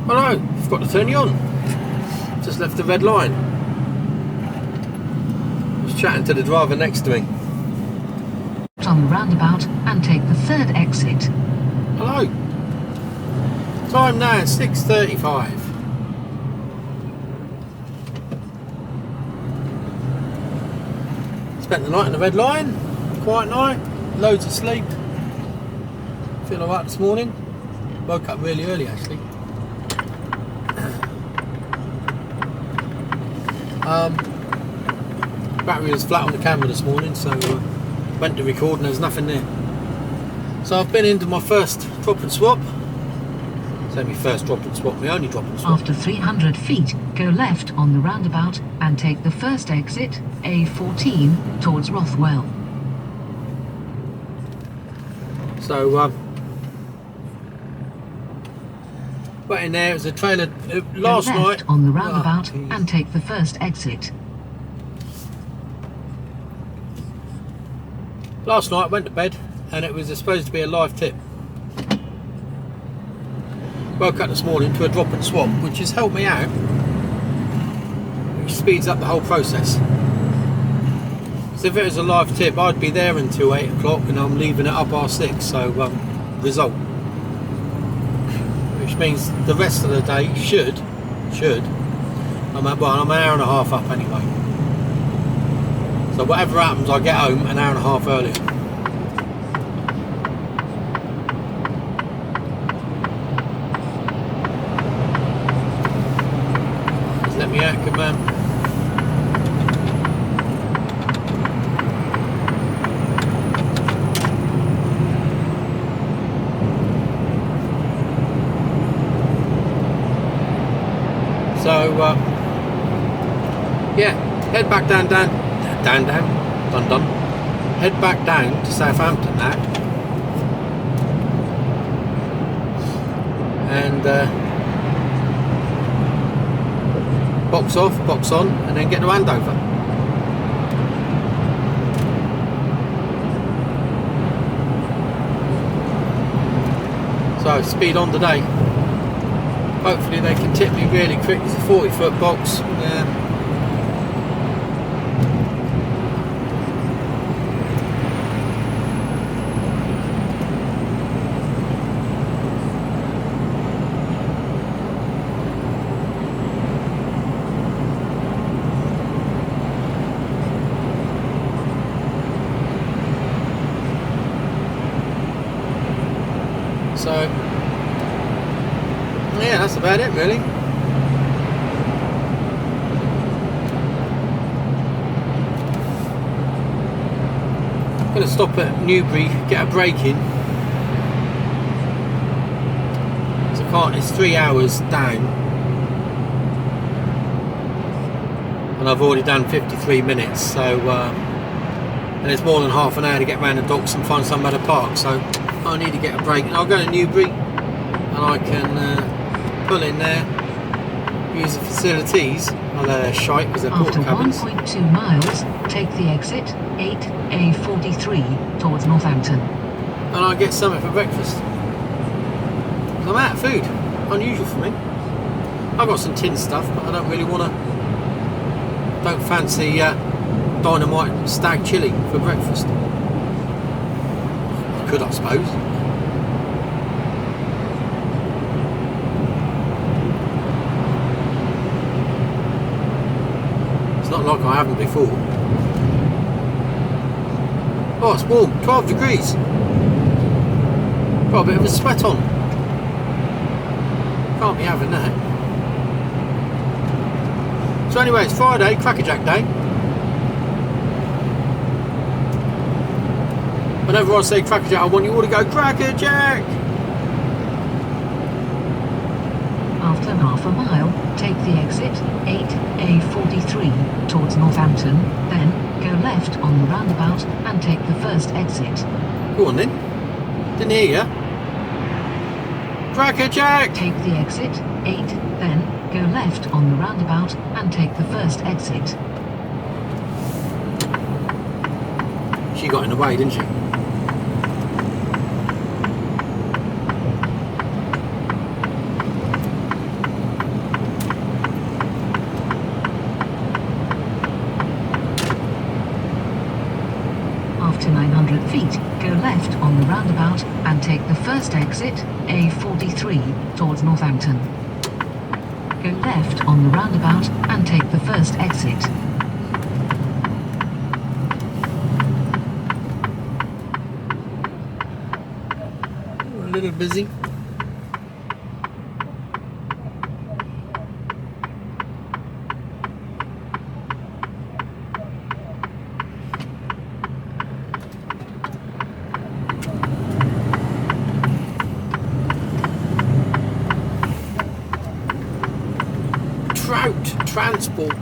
Hello, forgot to turn you on. Just left the red line. Was chatting to the driver next to me. On the roundabout and take the third exit. Hello. Time now 6:35. Spent the night on the red line. Quiet night. Loads of sleep. Feel alright this morning. Woke up really early actually. Battery was flat on the camera this morning, so went to record and there's nothing there. So I've been into my first drop and swap. So my first drop and swap, my only drop and swap. After 300 feet, go left on the roundabout and take the first exit, A14, towards Rothwell. So went in there, it was a trailer last go left night. On the roundabout and take the first exit. Last night went to bed and it was supposed to be a live tip. Woke up this morning to a drop and swap, which has helped me out, which speeds up the whole process. So if it was a live tip, I'd be there until 8 o'clock and I'm leaving at 6:30, so result. Which means the rest of the day I'm an hour and a half up anyway. So whatever happens, I get home an hour and a half earlier. Just let me out, good man. So yeah, head back down. Head back down to Southampton now. And box off, box on, and then get the handover. So speed on today. Hopefully they can tip me really quick. It's a 40-foot box. So yeah, that's about it really. I'm going to stop at Newbury, get a break in. It's 3 hours down and I've already done 53 minutes, so and it's more than half an hour to get around the docks and find some other park, so I need to get a break. I'll go to Newbury and I can pull in there, use the facilities, although they're shite because they're porta cabins. After 1.2 miles, take the exit 8A43 towards Northampton. And I get something for breakfast. I'm out of food, unusual for me. I've got some tin stuff, but I don't really want to. Don't fancy dynamite stag chilli for breakfast. I could, I suppose. Not like I haven't before. Oh, it's warm, 12 degrees. Got a bit of a sweat on. Can't be having that. So anyway, it's Friday, Crackerjack Day. Whenever I say Crackerjack, I want you all to go Crackerjack! After half a mile, take the exit 8A43 towards Northampton, then go left on the roundabout and take the first exit. Go on then. Didn't hear ya. Crackerjack! Take the exit 8, then go left on the roundabout and take the first exit. She got in the way, didn't she? 900 feet, go left on the roundabout and take the first exit, A43, towards Northampton. Go left on the roundabout and take the first exit. A little busy. Trout transport.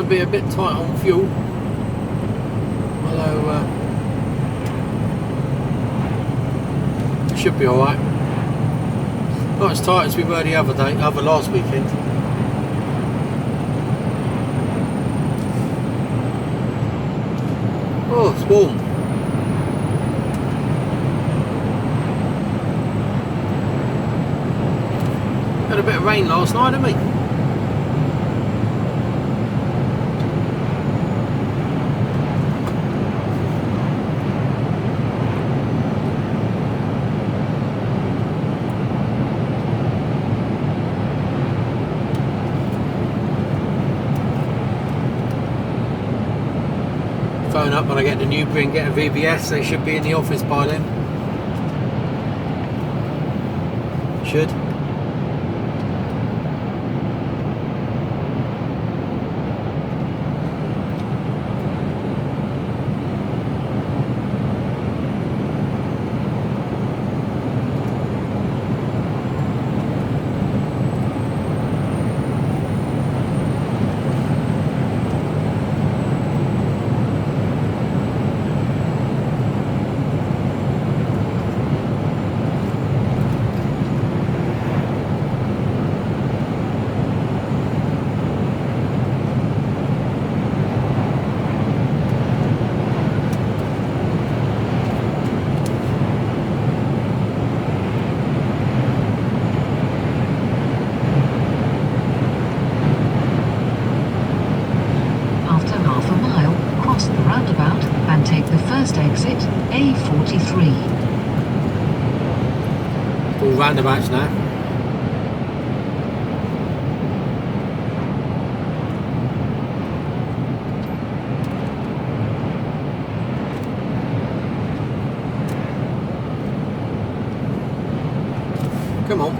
Be a bit tight on fuel, although should be alright. Not as tight as we were the other last weekend. Oh, it's warm. Had a bit of rain last night, didn't we? Phone up when I get to Newbury and get a VBS. They should be in the office by then. Should. Exit A43. All roundabouts now. Come on.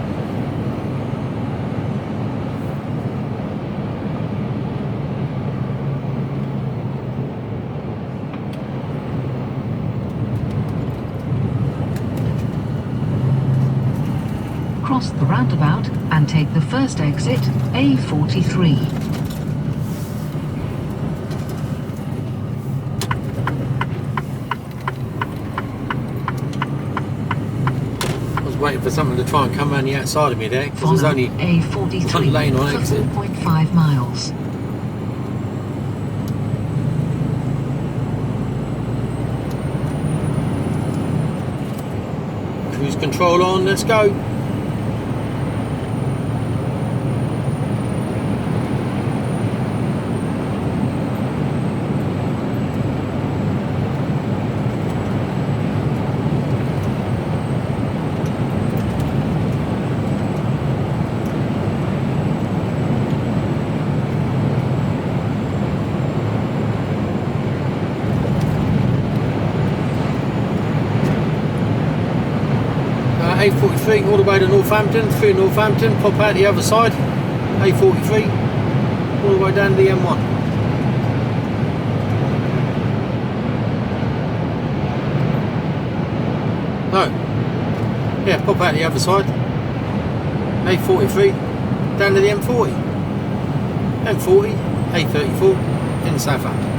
Cross the roundabout and take the first exit, A43. I was waiting for someone to try and come around the outside of me there, because there's only A43 one lane on for exit. 4.5 miles. Cruise control on, let's go. A43 all the way to Northampton, through Northampton, pop out the other side, A43, all the way down to the M1. Yeah, pop out the other side. A43 down to the M40. M40, A34 in Southampton.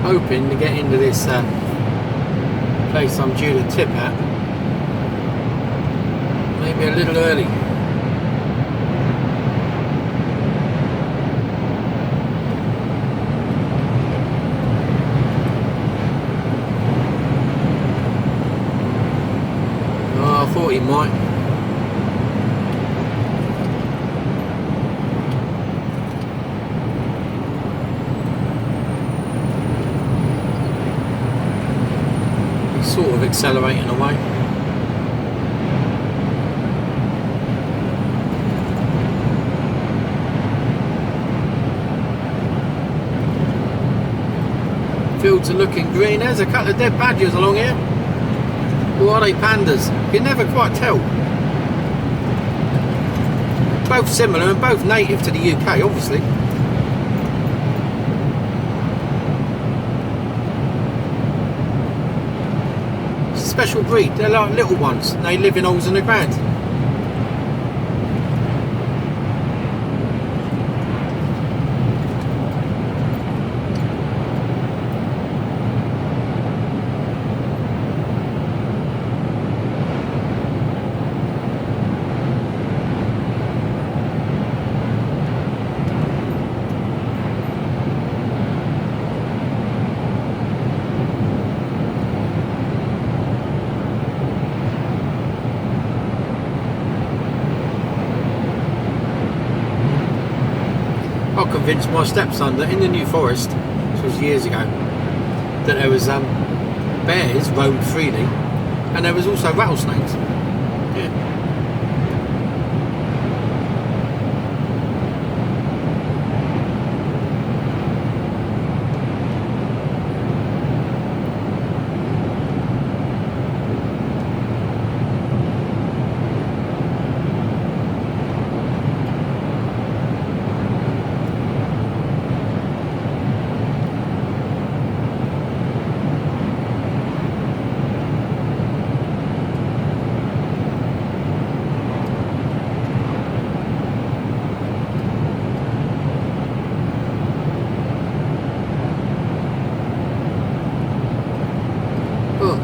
Hoping to get into this place I'm due to tip at maybe a little early. Oh, I thought he might. Sort of accelerating away. Fields are looking green. There's a couple of dead badgers along here. Or are they pandas? You can never quite tell. Both similar and both native to the UK, obviously. Special breed, they're like little ones, they live in holes in the ground. I convinced my stepson that in the New Forest, which was years ago, that there was bears roamed freely, and there was also rattlesnakes. Yeah.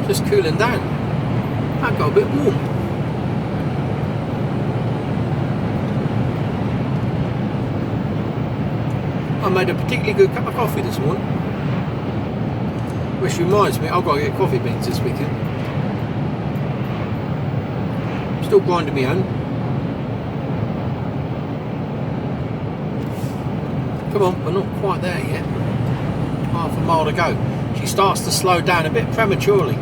Just cooling down. I got a bit warm. I made a particularly good cup of coffee this morning. Which reminds me, I've got to get coffee beans this weekend. Still grinding me own. Come on, we're not quite there yet. Half a mile to go. She starts to slow down a bit prematurely.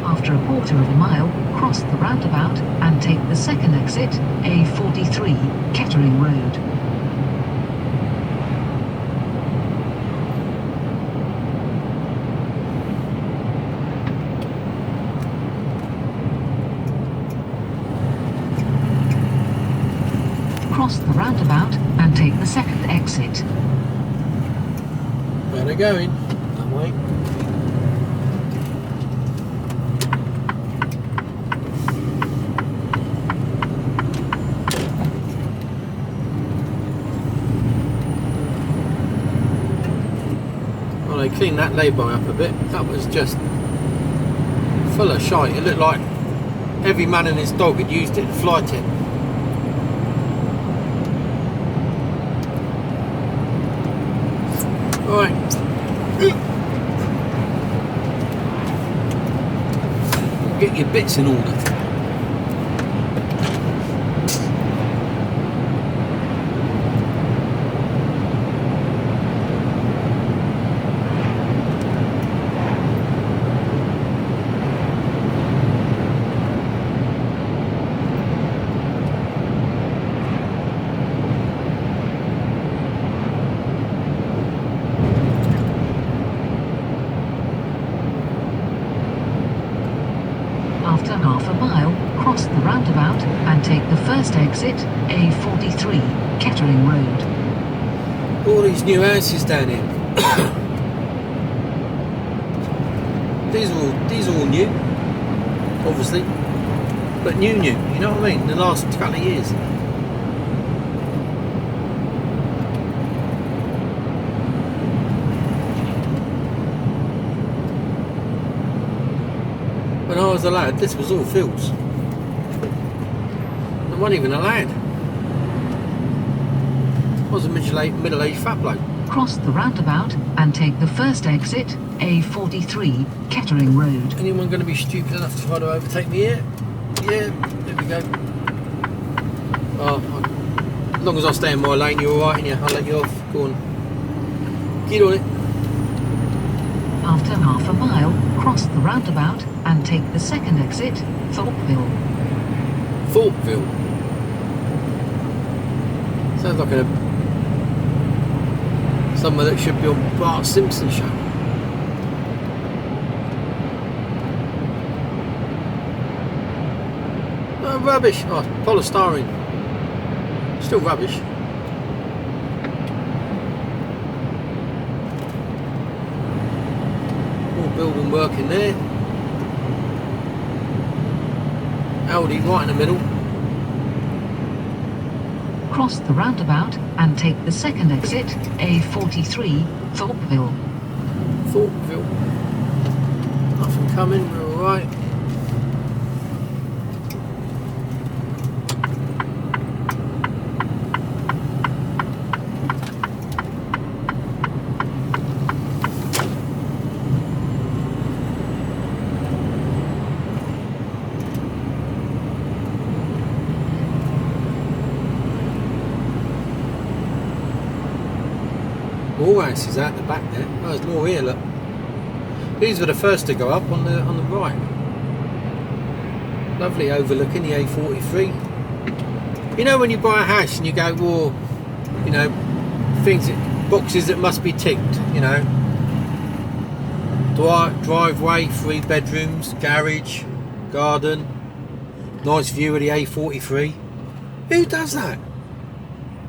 After a quarter of a mile, cross the roundabout and take the second exit, A43, Kettering Road. Cross the roundabout and take the second exit. Where they're going? That way. to clean that lay-by up a bit. That was just full of shite. It looked like every man and his dog had used it to fly tip. Right. Get your bits in order. After half a mile, cross the roundabout and take the first exit, A43, Kettering Road. All these new houses down here. These are all new, obviously, but new, you know what I mean, in the last couple of years. When I was a lad, this was all fields. There wasn't even a lad. I was a middle-aged fat bloke. Cross the roundabout and take the first exit, A43, Kettering Road. Anyone going to be stupid enough to try to overtake me here? Yeah, there we go. As long as I stay in my lane, you're alright, yeah, I'll let you off. Go on. Get on it. After half a mile, cross the roundabout and take the second exit, Thorpeville. Thorpeville. Sounds like somewhere that should be on Bart Simpson show. Oh, rubbish. Oh, polystyrene. Still rubbish. All building work in there. Audi right in the middle. Cross the roundabout and take the second exit, A43, Thorpeville. Thorpeville. Nothing coming, we're alright. More houses out the back there. Oh, there's more here, look. These were the first to go up on the right. Lovely overlooking the A43. You know when you buy a house and you go, well, you know, boxes that must be ticked, you know. Driveway, 3 bedrooms, garage, garden, nice view of the A43. Who does that?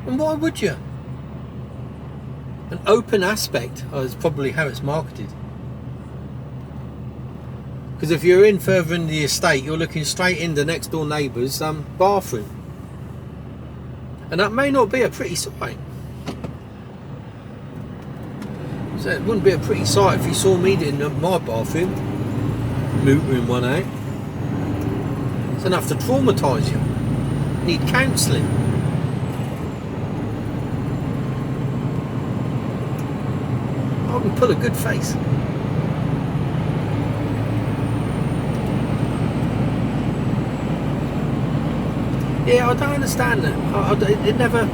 And why would you? An open aspect is probably how it's marketed. Because if you're in further in the estate, you're looking straight into next door neighbour's bathroom. And that may not be a pretty sight. So it wouldn't be a pretty sight if you saw me in my bathroom, mootering one out. It's enough to traumatise you. Need counselling. I can pull a good face. Yeah, I don't understand that. It never.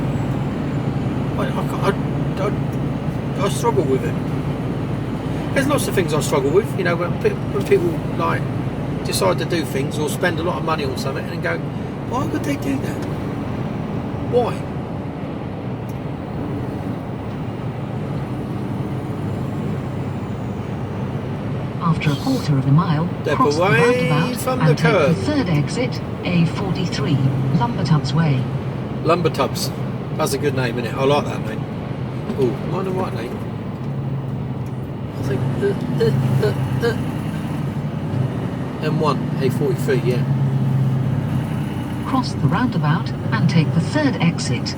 I struggle with it. There's lots of things I struggle with. You know, when people like decide to do things or spend a lot of money on something and go, why would they do that? Why? After a quarter of a mile, cross the roundabout and take the third exit, A43, Lumbertubs Way. Lumbertubs. That's a good name, isn't it? I like that name. Oh, am I on the right name? I think M1, A43, yeah. Cross the roundabout and take the third exit.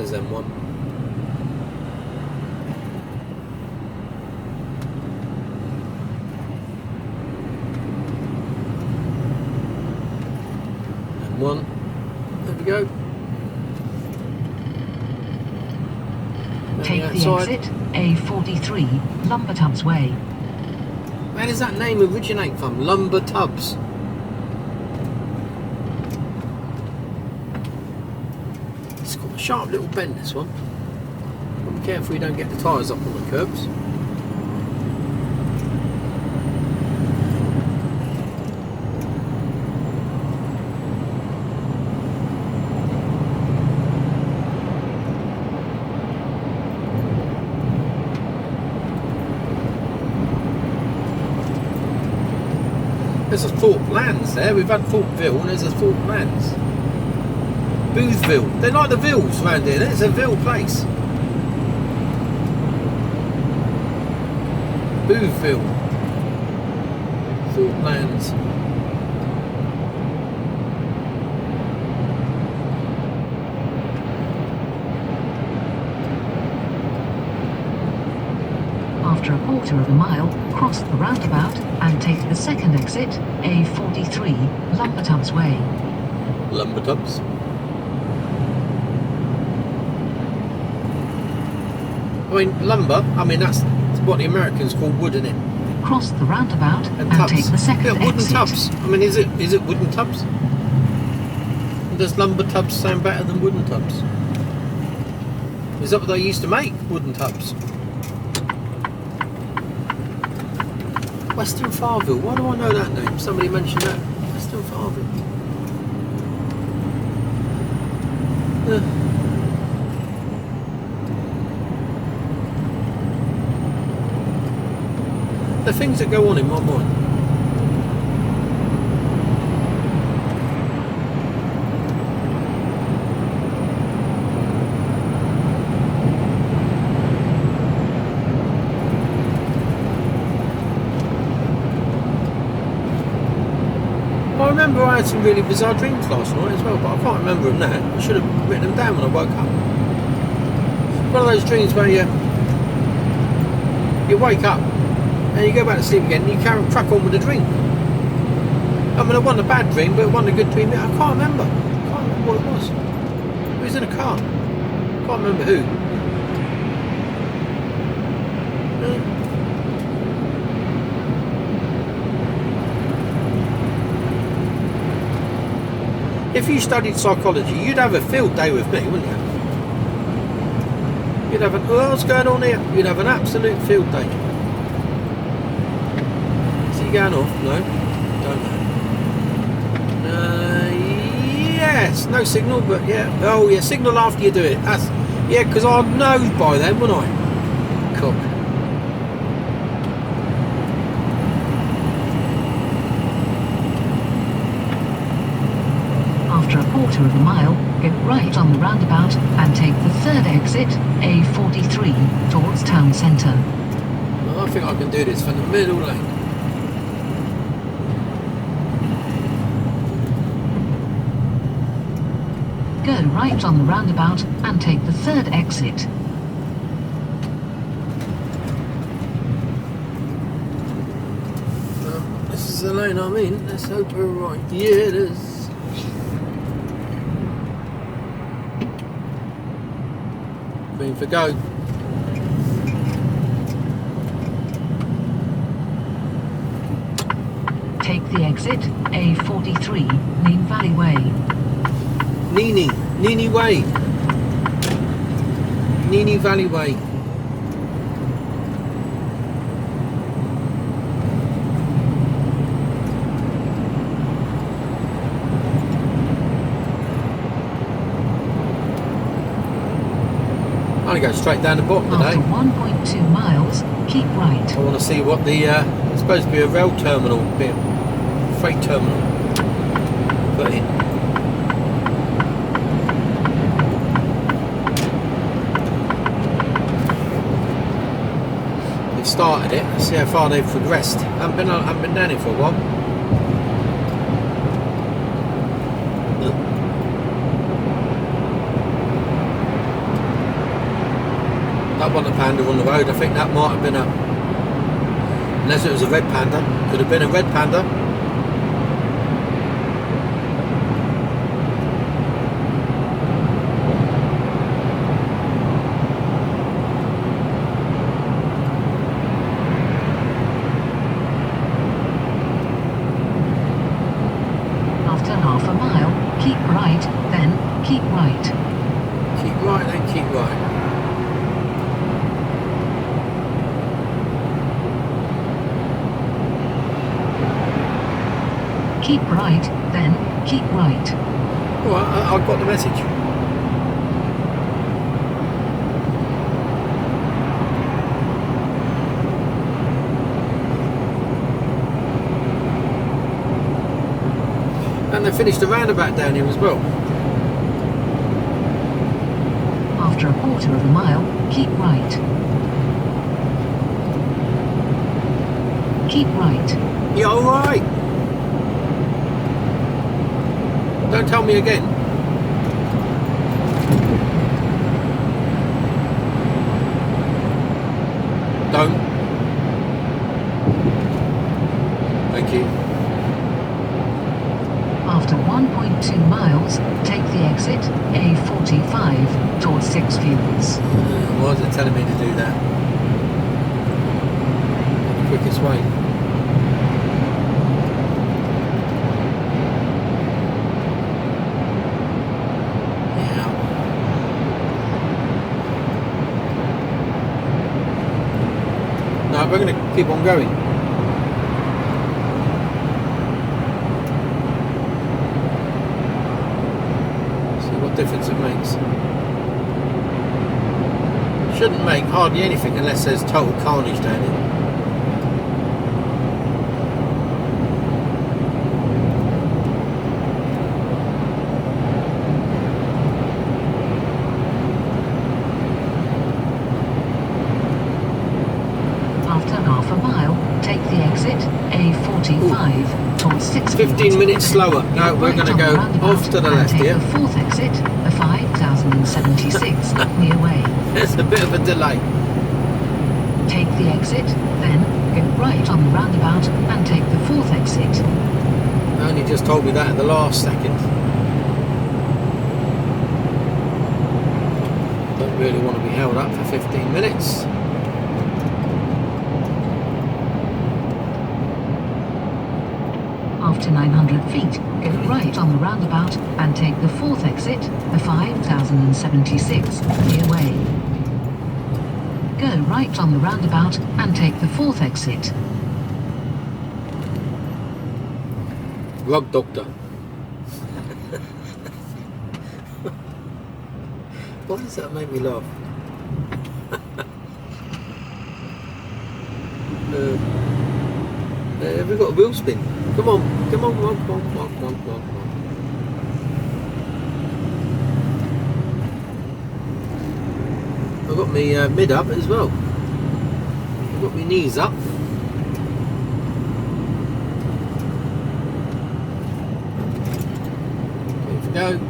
There's M1. M1. There we go. Take the exit A43, Lumber Tubs Way. Where does that name originate from? Lumber Tubs. It's got a sharp little bend, this one. Be careful you don't get the tyres up on the curbs. There's a Thorpe Lands there. We've had Thorpeville and there's a Thorpe Lands. Boothville. They're like the Villes around here. It's a Ville place. Boothville. Thorpe Lands. After a quarter of a mile, cross the roundabout and take the second exit, A43, Lumber Tubs Way. Lumber Tubs. I mean, lumber, that's what the Americans call wood, isn't it? Cross the roundabout and tubs. take the second yeah, wooden exit. tubs. Is it wooden tubs? Does lumber tubs sound better than wooden tubs? Is that what they used to make? Wooden tubs? Western Farville. Why do I know that name? Somebody mentioned that. Western Farville. The things that go on in my mind. I remember I had some really bizarre dreams last night as well, but I can't remember them now. I should have written them down when I woke up. One of those dreams where you wake up and you go back to sleep again and you crack on with the dream. It wasn't a bad dream, but it wasn't a good dream. I can't remember. What it was. It was in a car. Can't remember who. If you studied psychology, you'd have a field day with me, wouldn't you? You'd have what's going on here? You'd have an absolute field day. Is he going off? No? Don't know. Yes, no signal, but yeah. Oh yeah, signal after you do it. That's yeah, because I'd know by then, wouldn't I? Cool. After a quarter of a mile, get right on the roundabout and take the third exit, A43, towards town centre. Well, I think I can do this from the middle lane. Go right on the roundabout and take the third exit. This is the lane I'm in. Let's hope we're right. Yeah, it is. Green for go. Take the exit, A43, Nene Valley Way. Nene Way. Nene Valley Way. I'm going to go straight down the bottom today. After 1.2 miles, keep right. I want to see what the it's supposed to be a rail terminal, freight terminal. Put in. They've started it. Let's see how far they've progressed. I haven't been down here for a while. panda on the road. I think that might have been a, unless it was a red panda, could have been a red panda. After half a mile, keep right, then keep right. Keep right, then keep right. Keep right, then keep right. Alright, I've got the message. And they finished the roundabout down here as well. After a quarter of a mile, keep right. Keep right. Yeah, alright. Don't tell me again. Don't. Thank you. After 1.2 miles, take the exit A45 towards Six Fields. Why is it telling me to do that? The quickest way. Yeah. No, we're going to keep on going. Difference it makes. Shouldn't make hardly anything unless there's total carnage down here. After half a mile, take the exit A45 towards 6 15 minutes slower. No, we're going to go off to the left here. The fourth exit, the 5076 near way. There's a bit of a delay. Take the exit, then go right on the roundabout and take the fourth exit. Only just told me that at the last second. Don't really want to be held up for 15 minutes. After 900 feet, go right on the roundabout and take the fourth exit, the 5076 near way. Go right on the roundabout and take the fourth exit. Rug doctor. Why does that make me laugh? Have we got a wheel spin? Come on, come on, come on, come on, come on, come on, come on, come on. I've got my mid up as well. I've got my knees up. Here we go.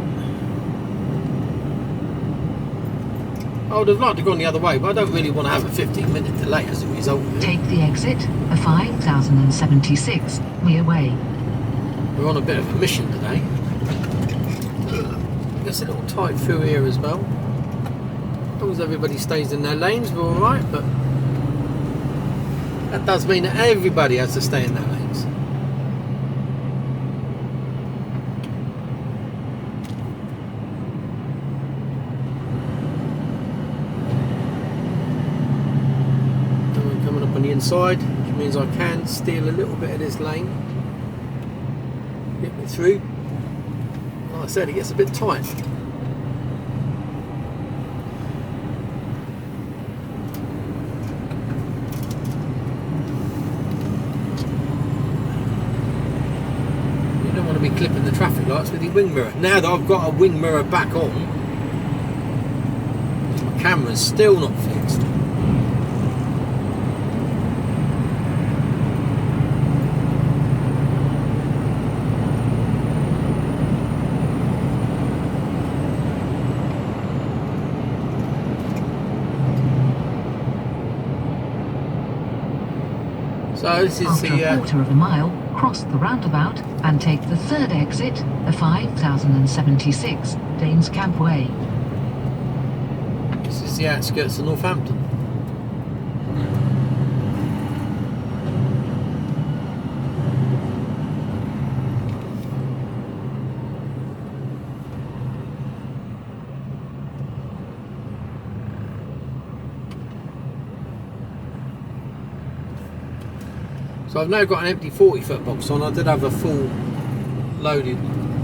I would have liked to go on the other way, but I don't really want to have a 15-minute delay as a result of it. Take the exit, the 5076 near way. We're on a bit of a mission today. It's a little tight through here as well. As long as everybody stays in their lanes, we're alright, but that does mean that everybody has to stay in their lanes. On the inside, which means I can steal a little bit of this lane, get me through. Like I said, it gets a bit tight. You don't want to be clipping the traffic lights with your wing mirror. Now that I've got a wing mirror back on, my camera's still not fixed. So this is After a the quarter of a mile, cross the roundabout and take the third exit, the 5076 Danes Camp Way. this is the outskirts of Northampton. So I've now got an empty 40-foot box on. I did have a full loaded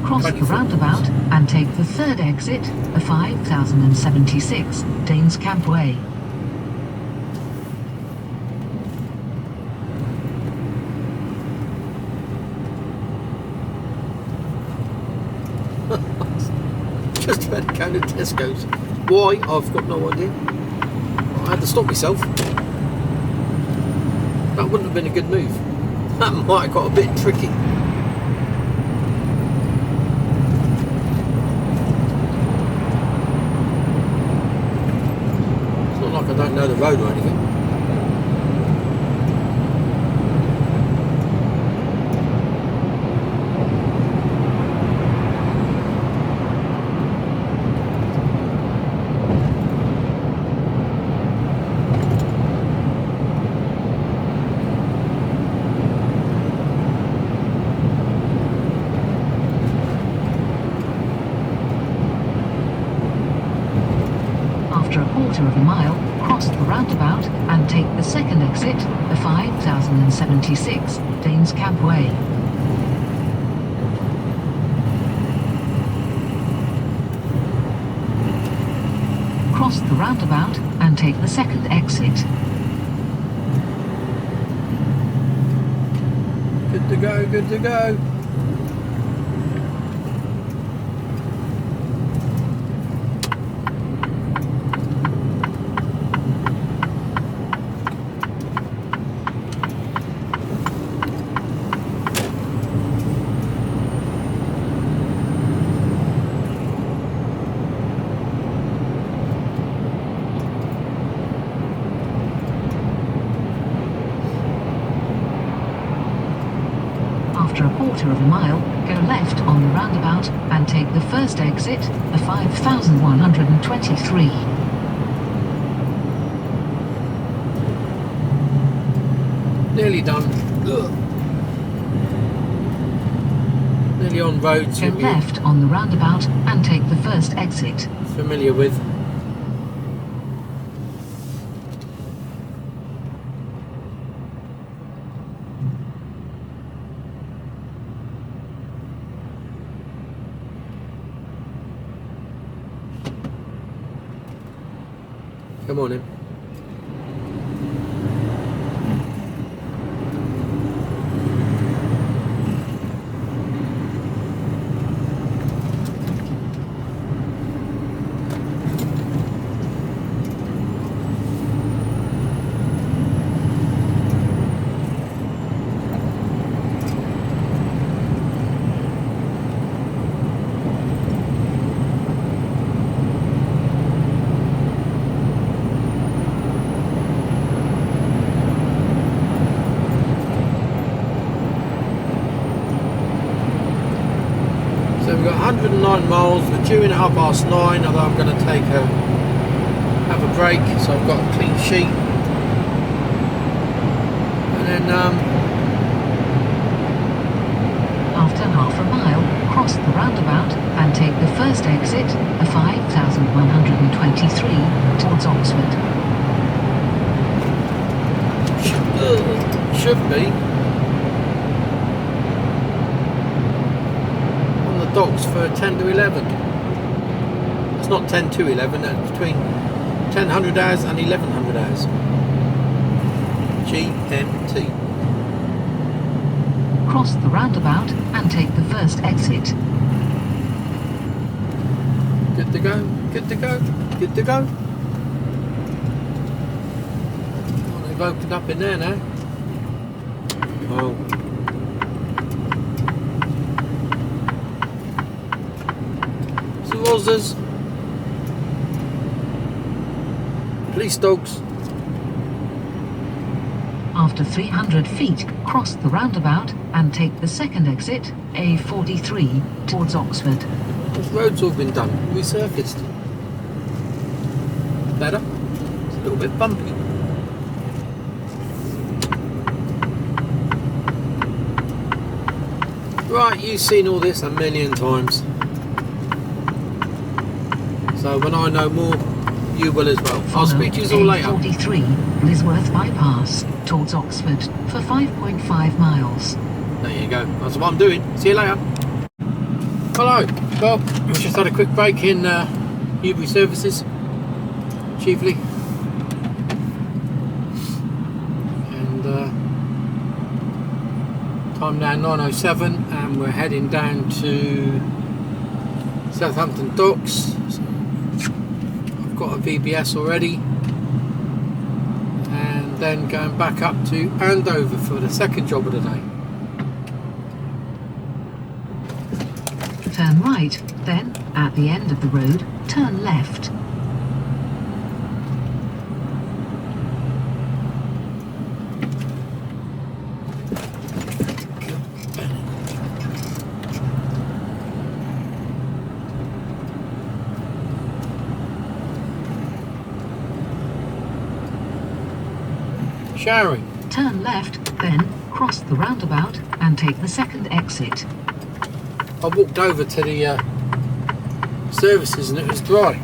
Cross the 20-foot roundabout box. and take the third exit, the 5076 Danes Camp Way. Just about to go to Tesco's. Why? I've got no idea. I had to stop myself. That wouldn't have been a good move. That might have got a bit tricky. It's not like I don't know the road or anything. After a quarter of a mile, cross the roundabout and take the second exit, the 5076 Danes Camp Way. Cross the roundabout and take the second exit. Good to go, good to go. After a quarter of a mile, go left on the roundabout and take the first exit, the 5123. Nearly done. Ugh. Nearly on roads Go you'll be left on the roundabout and take the first exit. familiar with. Come on in. So we've got 109 miles, we're due in at 9:30, although I'm going to have a break, so I've got a clean sheet. And then, After half a mile, cross the roundabout and take the first exit, the 5123, towards Oxford. should be on the docks for 10 to 11. It's not 10 to 11, it's between 1000 hours and 1100 hours. GMT. Cross the roundabout and take the first exit. Good to go, good to go, good to go. Oh, they've opened up in there now. Oh. Some Aussies. Police dogs. After 300 feet, cross the roundabout and take the second exit, A43, towards Oxford. This road's all been done, resurfaced. Better. It's a little bit bumpy. Right, you've seen all this a million times. So when I know more, you will as well. I'll speak to you all later. A43, Lisworth Bypass, towards Oxford, for 5.5 miles. There you go. That's what I'm doing. See you later. Hello. Well, we just had a quick break in Newbury services, chiefly. And time now 9:07, and we're heading down to Southampton Docks. I've got a VBS already, and then going back up to Andover for the second job of the day. Turn right, then, at the end of the road, turn left. Showering. Turn left, then, cross the roundabout and take the second exit. I walked over to the services and it was dry.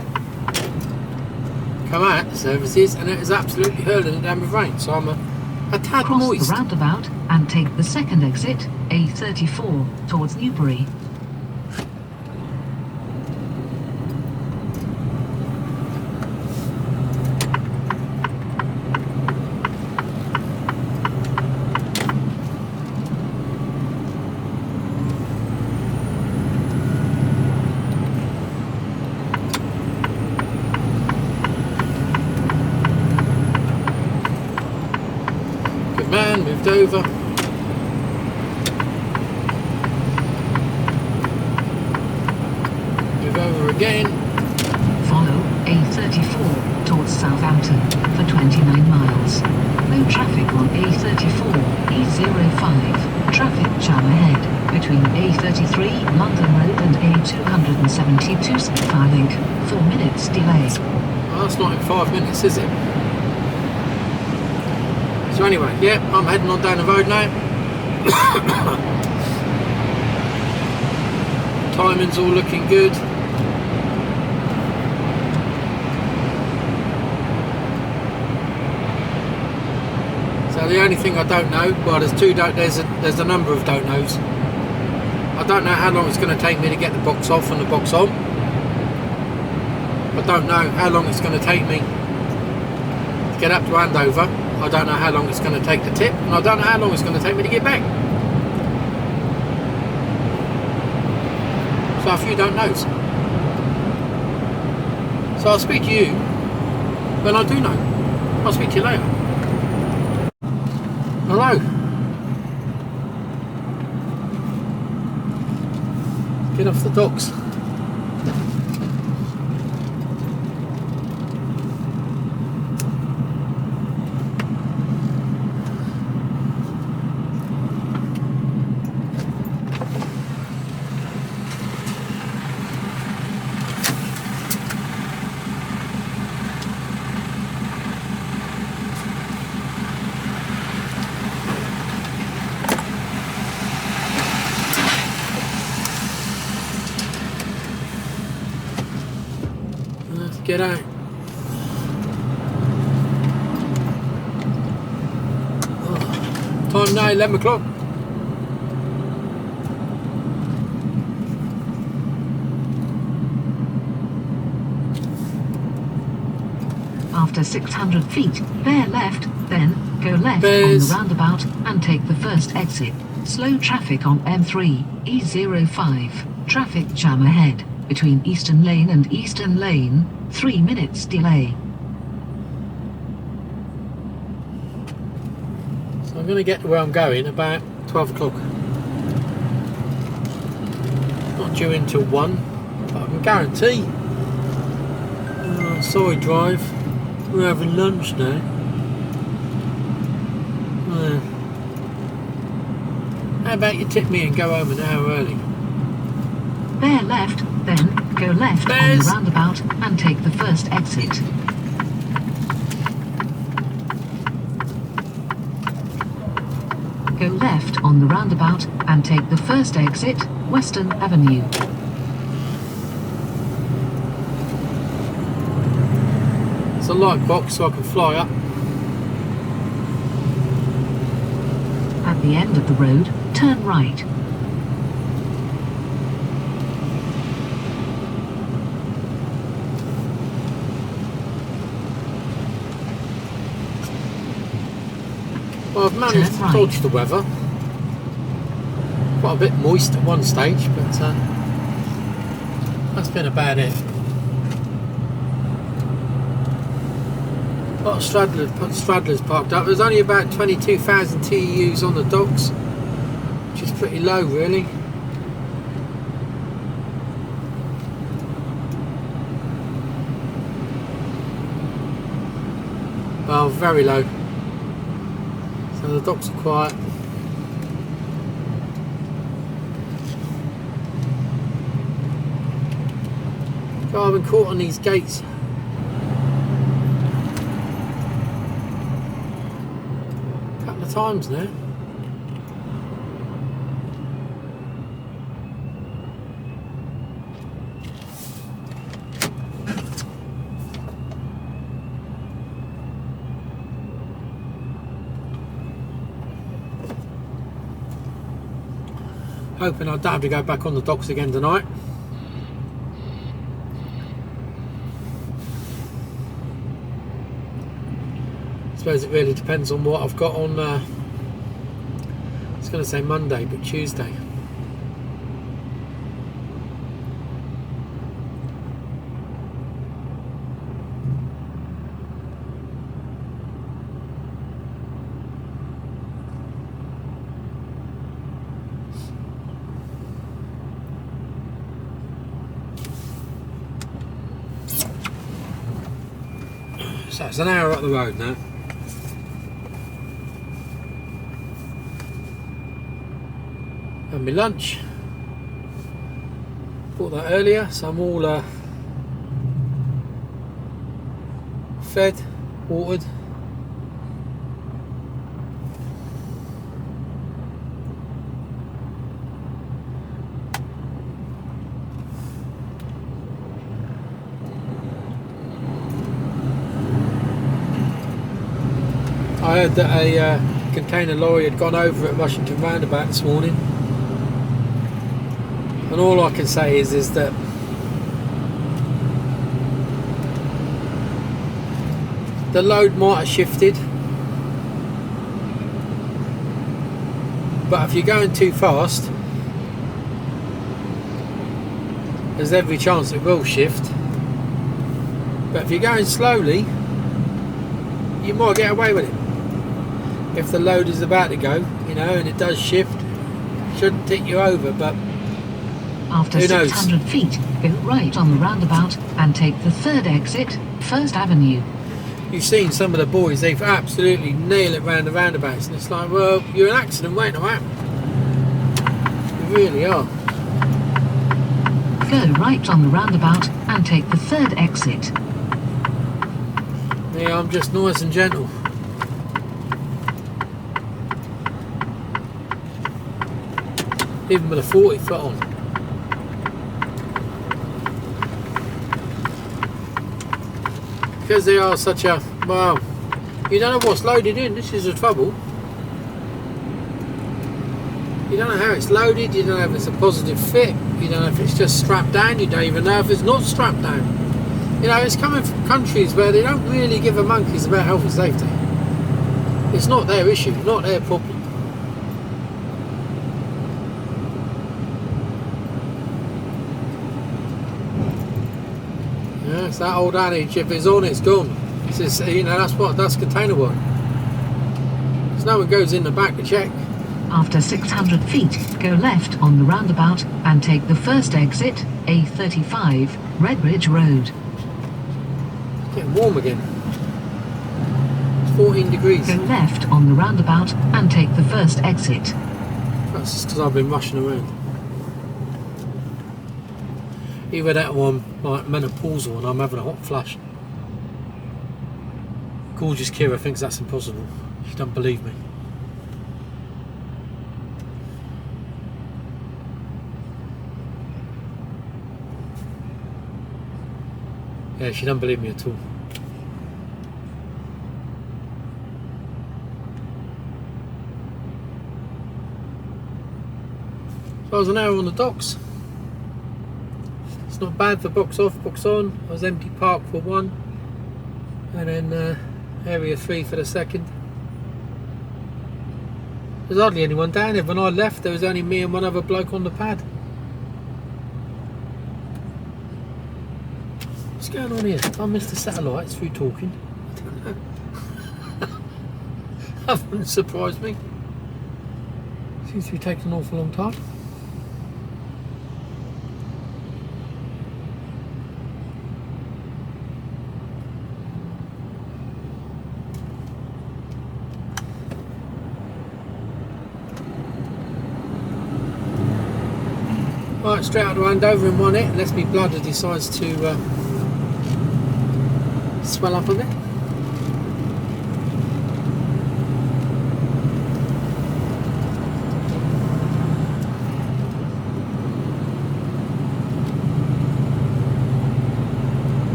Come out the services and it was absolutely hurling it down with rain, so I'm a tad Cross moist. the roundabout and take the second exit, A34, towards Newbury. Man, moved over. Move over again. Follow A34 towards Southampton for 29 miles. No traffic on A34, E05. Traffic jam ahead between A33, London Road and A272 Starlink. 4 minutes delay. Well, that's not in 5 minutes, is it? So anyway, yeah, I'm heading on down the road now. Timing's all looking good. So the only thing I don't know, well, there's a number of don't knows. I don't know how long it's going to take me to get the box off and the box on. I don't know how long it's going to take me to get up to Andover. I don't know how long it's going to take the tip, and I don't know how long it's going to take me to get back. So a few don't knows. So I'll speak to you when I do know. I'll speak to you later. Hello. Get off the docks. Let's get out. Time now 11 o'clock. After 600 feet, bear left, then go left Bears. on the roundabout and take the first exit. Slow traffic on M3, E05. Traffic jam ahead between Eastern Lane and Eastern Lane. 3 minutes delay. So I'm going to get to where I'm going about 12 o'clock. Not due until 1, but I can guarantee. Sorry, drive. We're having lunch now. How about you tip me and go home an hour early? Bear left, then go left on the roundabout and take the first exit. Go left on the roundabout and take the first exit, Western Avenue. It's a light box so I can fly up. At the end of the road, turn right. Well, I've managed to dodge the weather. Quite a bit moist at one stage, but that's been about it. A lot of straddlers parked up. There's only about 22,000 TEUs on the docks, which is pretty low, really. Well, very low. So the docks are quiet. God, I've been caught on these gates. A couple of times now. Hoping I don't have to go back on the docks again tonight. I suppose it really depends on what I've got on, I was going to say Monday, but Tuesday. So it's an hour up the road now. Had my lunch. Bought that earlier, so I'm all fed, watered. I heard that a container lorry had gone over at Rushington Roundabout this morning, and all I can say is that the load might have shifted, but if you're going too fast, there's every chance it will shift. But if you're going slowly, you might get away with it. If the load is about to go, you know, and it does shift, shouldn't tip you over, but after who knows? 600 feet, go right on the roundabout and take the third exit, First Avenue. You've seen some of the boys, they've absolutely nailed it round the roundabouts, and it's like, well, you're an accident waiting to happen. You really are. Go right on the roundabout and take the third exit. Yeah, I'm just nice and gentle. Even with a 40 foot on. Because they are such a, well, you don't know what's loaded in, this is the trouble. You don't know how it's loaded, you don't know if it's a positive fit, you don't know if it's just strapped down, you don't even know if it's not strapped down. You know, it's coming from countries where they don't really give a monkeys about health and safety. It's not their issue, not their problem. Yeah, it's that old adage, if it's on, it's gone. It's just, you know, that's container work. So no one goes in the back to check. After 600 feet, go left on the roundabout and take the first exit, A35, Redbridge Road. Getting warm again. 14 degrees. Go left on the roundabout and take the first exit. That's just because I've been rushing around. Either that or I'm like menopausal and I'm having a hot flash. Gorgeous Kira thinks that's impossible. She doesn't believe me. Yeah, she doesn't believe me at all. So I was an hour on the docks. It's not bad for box off, box on. I was empty park for one, and then area 3 for the second. There's hardly anyone down there. When I left, there was only me and one other bloke on the pad. What's going on here? I missed the satellites through talking. I don't know. That wouldn't surprise me. Seems to be taking an awful long time. Right, straight out the Andover in one hit, unless my bladder decides to swell up a bit.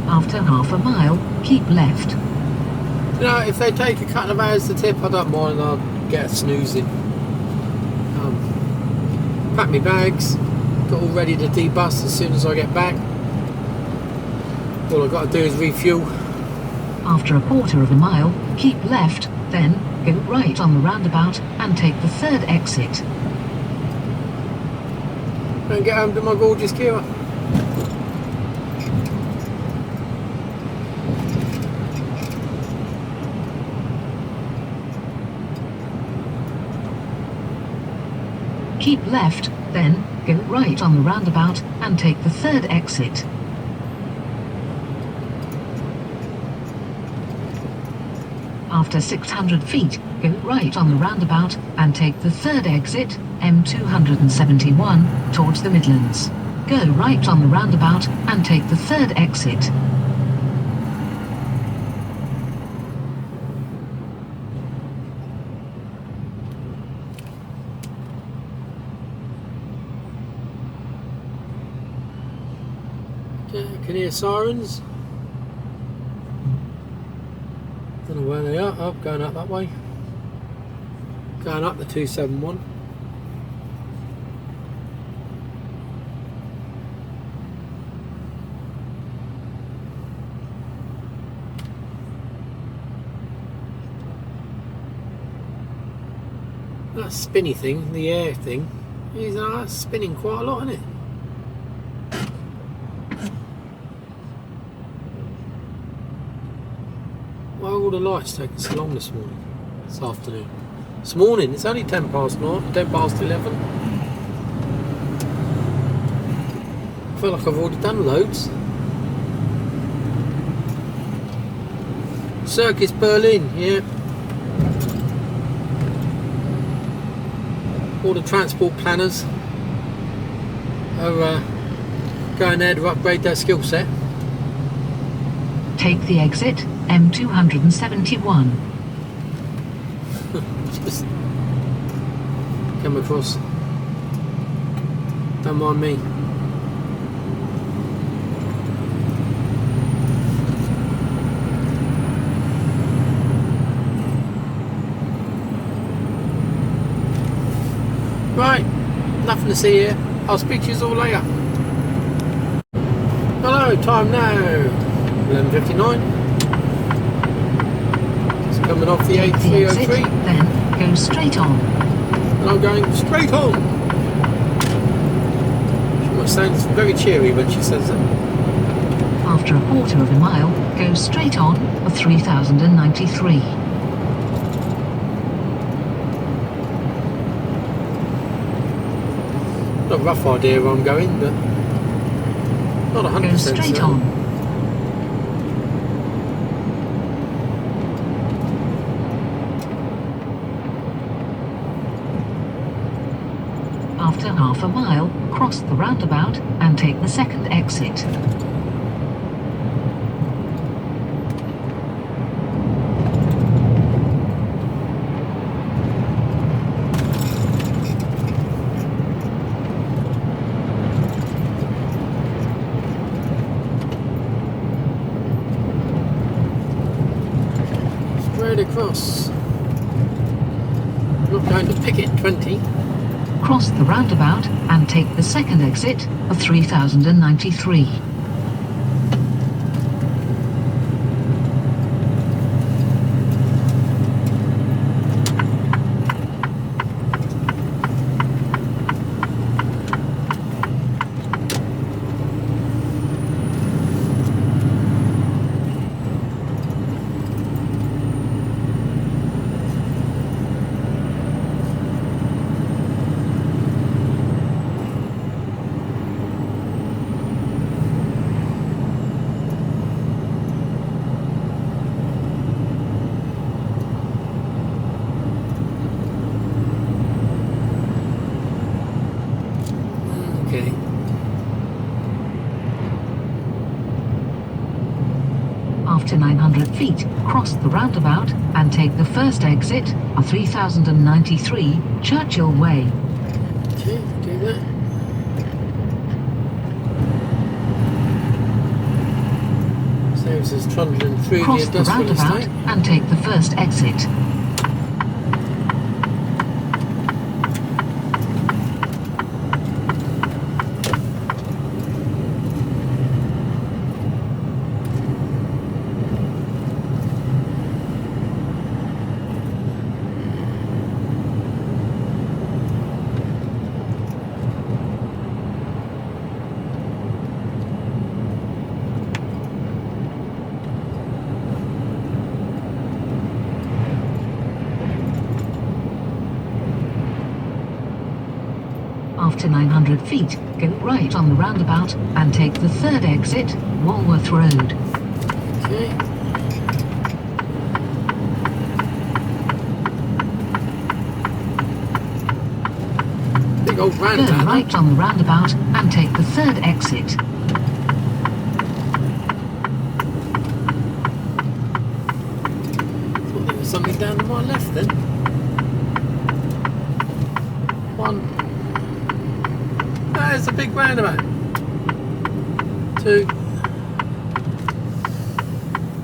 After half a mile, keep left. You know, if they take a couple of hours to tip, I don't mind. I'll get a snooze in. Pack my bags. Got all ready to debus as soon as I get back. All I've got to do is refuel. After a quarter of a mile, keep left, then go right on the roundabout and take the third exit. And get home to my gorgeous Kira. Keep left, then go right on the roundabout and take the third exit. After 600 feet, go right on the roundabout and take the third exit, M271, towards the Midlands. Go right on the roundabout and take the third exit. Yeah, I can hear sirens. Don't know where they are. Oh, going up that way. Going up the 271. That spinny thing, the air thing, that's spinning quite a lot, isn't it? Why are all the lights taking so long this morning? This afternoon? This morning, it's only 10 past 9, 10 past 11. I feel like I've already done loads. Circus Berlin, yeah. All the transport planners are going there to upgrade their skill set. Take the exit, M271. Just come across. Don't mind me. Right, nothing to see here. I'll speak to you all later. Hello, time now 11:59. Just coming off the A303. Then go straight on. And I'm going straight on. She sounds very cheery when she says that. After a quarter of a mile, go straight on for 3093. Got a rough idea where I'm going, but not 100% Go straight certain. on. After half a mile, cross the roundabout and take the second exit. Straight across. Not going to Picket 20. Cross the roundabout and take the second exit of 3093. Okay. After 900 feet, cross the roundabout and take the first exit of 3093 Churchill Way. Okay, do that. Saves us trundling through Cross the the industrial roundabout estate. and take the first exit. After 900 feet, go right on the roundabout and take the third exit, Walworth Road. Okay. Big old Go roundabout. right on the roundabout and take the third exit. Thought there was something down to my left then. One. There's a big roundabout. Two.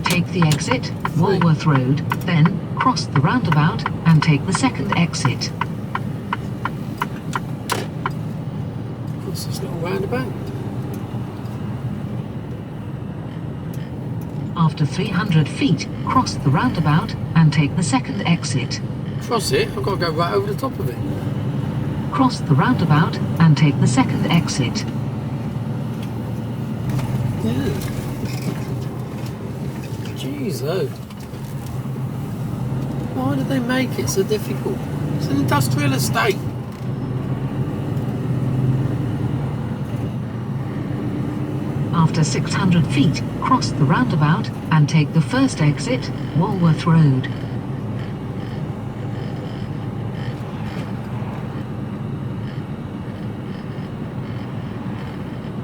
Take the exit, Walworth Road, then cross the roundabout and take the second exit. What's this little roundabout? After 300 feet, cross the roundabout and take the second exit. Cross it? I've got to go right over the top of it. Cross the roundabout and take the second exit. Yeah. Jeez, oh. Why did they make it so difficult? It's an industrial estate. After 600 feet, cross the roundabout and take the first exit, Walworth Road.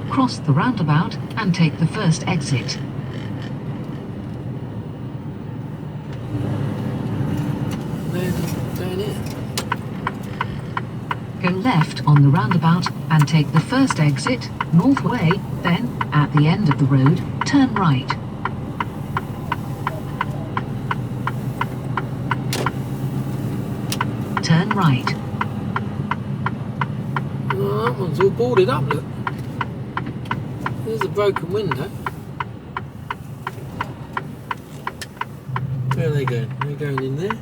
Cross the roundabout and take the first exit. Then down here. Go left on the roundabout and take the first exit, North Way, then, at the end of the road, turn right. Turn right. Oh, that one's all boarded up, look. There's a broken window. Where are they going? They're going in there.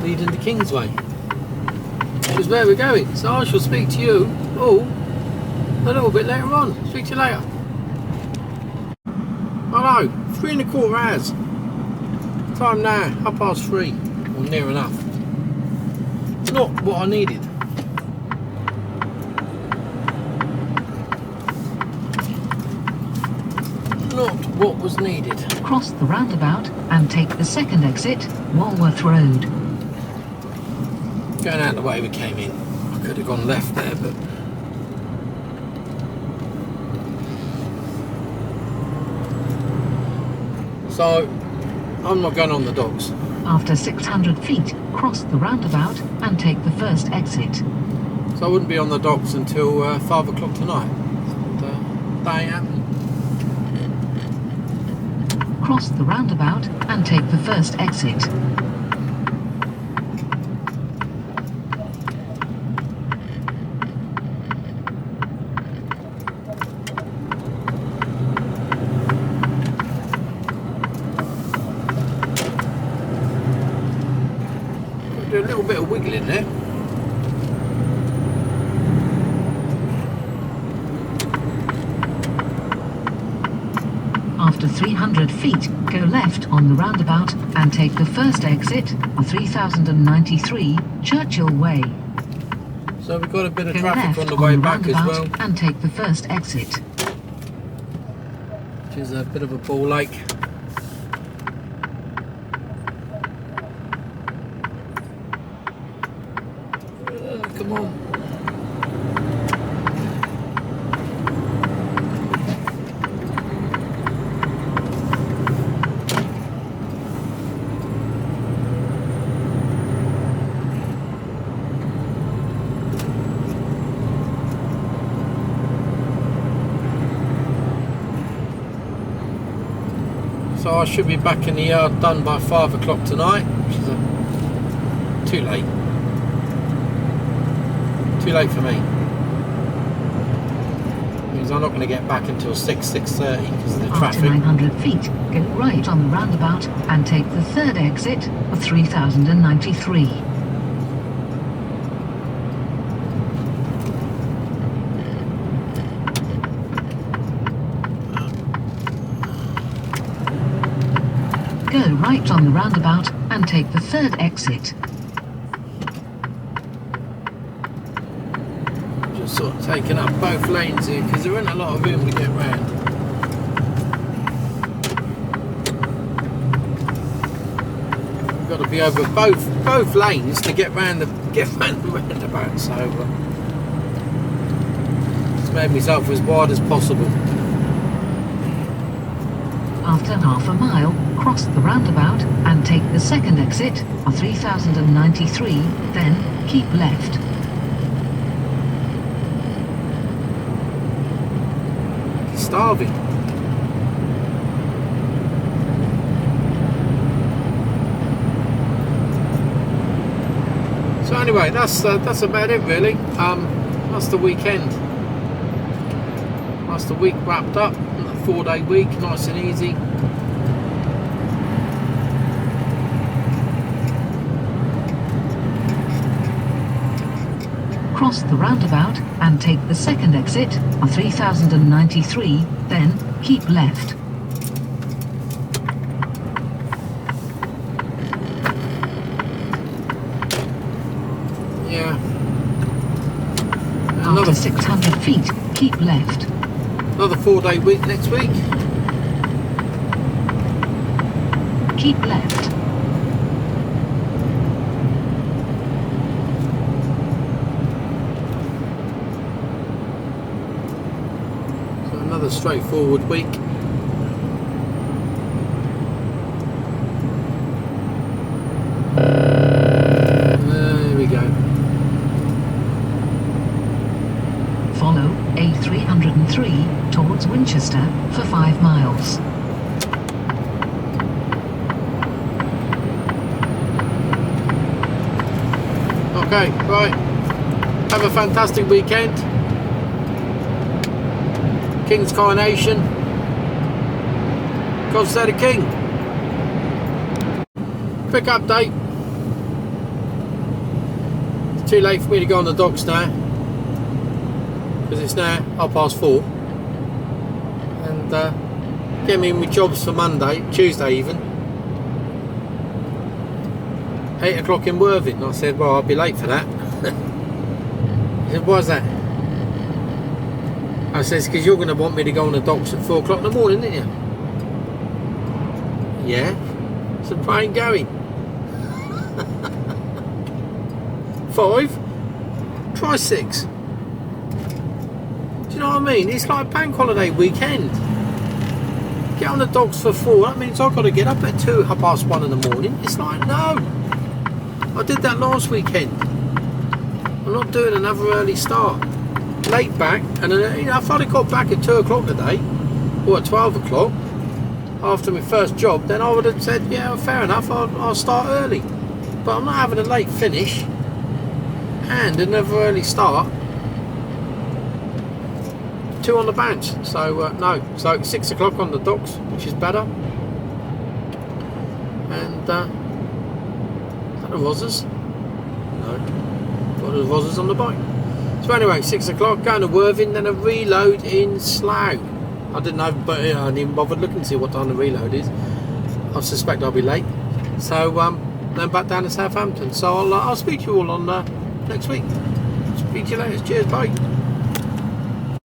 Leading to Kingsway, which is where we're going. So I shall speak to you all a little bit later on. Speak to you later. Hello, 3¼ hours. Time now, 3:30, or near enough. Not what I needed. not what was needed. Cross the roundabout and take the second exit, Walworth Road. Going out the way we came in. I could have gone left there, but so I'm not going on the docks. After 600 feet, cross the roundabout and take the first exit. So I wouldn't be on the docks until 5 o'clock tonight. And, that ain't happening. Cross the roundabout and take the first exit. Do a little bit of wiggling there. After 300 feet, go left on the roundabout and take the first exit on 3093 Churchill Way. So we've got a bit of Go traffic left on the way back as roundabout well, and take the first exit. which is a bit of a ball lake. Come on. So I should be back in the yard done by 5 o'clock tonight, which is too late. Too late for me. Means I'm not going to get back until 6:30 because of the After traffic. 900 feet, go right on the roundabout and take the third exit of 3093. Go right on the roundabout and take the third exit. Just sort of taking up both lanes here because there isn't a lot of room to get round. You've got to be over both lanes to get round the roundabout. So just made myself as wide as possible. After half a mile, cross the roundabout and take the second exit on 3093, then keep left. Starving. So anyway, that's about it really. That's the weekend. That's the week wrapped up. A 4-day week, nice and easy. Cross the roundabout and take the second exit on 3093, then keep left. Yeah. After Another 600 feet, keep left. another 4-day week next week. Keep left. So another straightforward week. There we go. Follow A303 towards Winchester for 5 miles. Okay, right. Have a fantastic weekend. King's coronation. God save the King. Quick update. It's too late for me to go on the docks now, because it's now 4:30. And get me in with jobs for Monday, Tuesday even. 8 o'clock in Worthing. I said, well, I'll be late for that. He said, why is that? I says, because you're going to want me to go on the docks at 4 o'clock in the morning, didn't you? Yeah. It's the train going. 5. Try 6. Do you know what I mean? It's like bank holiday weekend. Get on the docks for 4. That means I've got to get up at 2, 1:30 in the morning. It's like, no. I did that last weekend. I'm not doing another early start. Late back, and then, you know, if I'd have got back at 2 o'clock today, or at 12 o'clock, after my first job, then I would have said, yeah, fair enough, I'll start early. But I'm not having a late finish and another early start. 2 on the bounce, so no. So 6 o'clock on the docks, which is better. And is that the Rozzers? No. What are the Rozzers on the bike? So anyway, 6 o'clock, going to Worthing, then a reload in Slough. I didn't know, but I didn't even bother looking to see what time the reload is. I suspect I'll be late. So then back down to Southampton. So I'll speak to you all on next week. Speak to you later. Cheers, bye.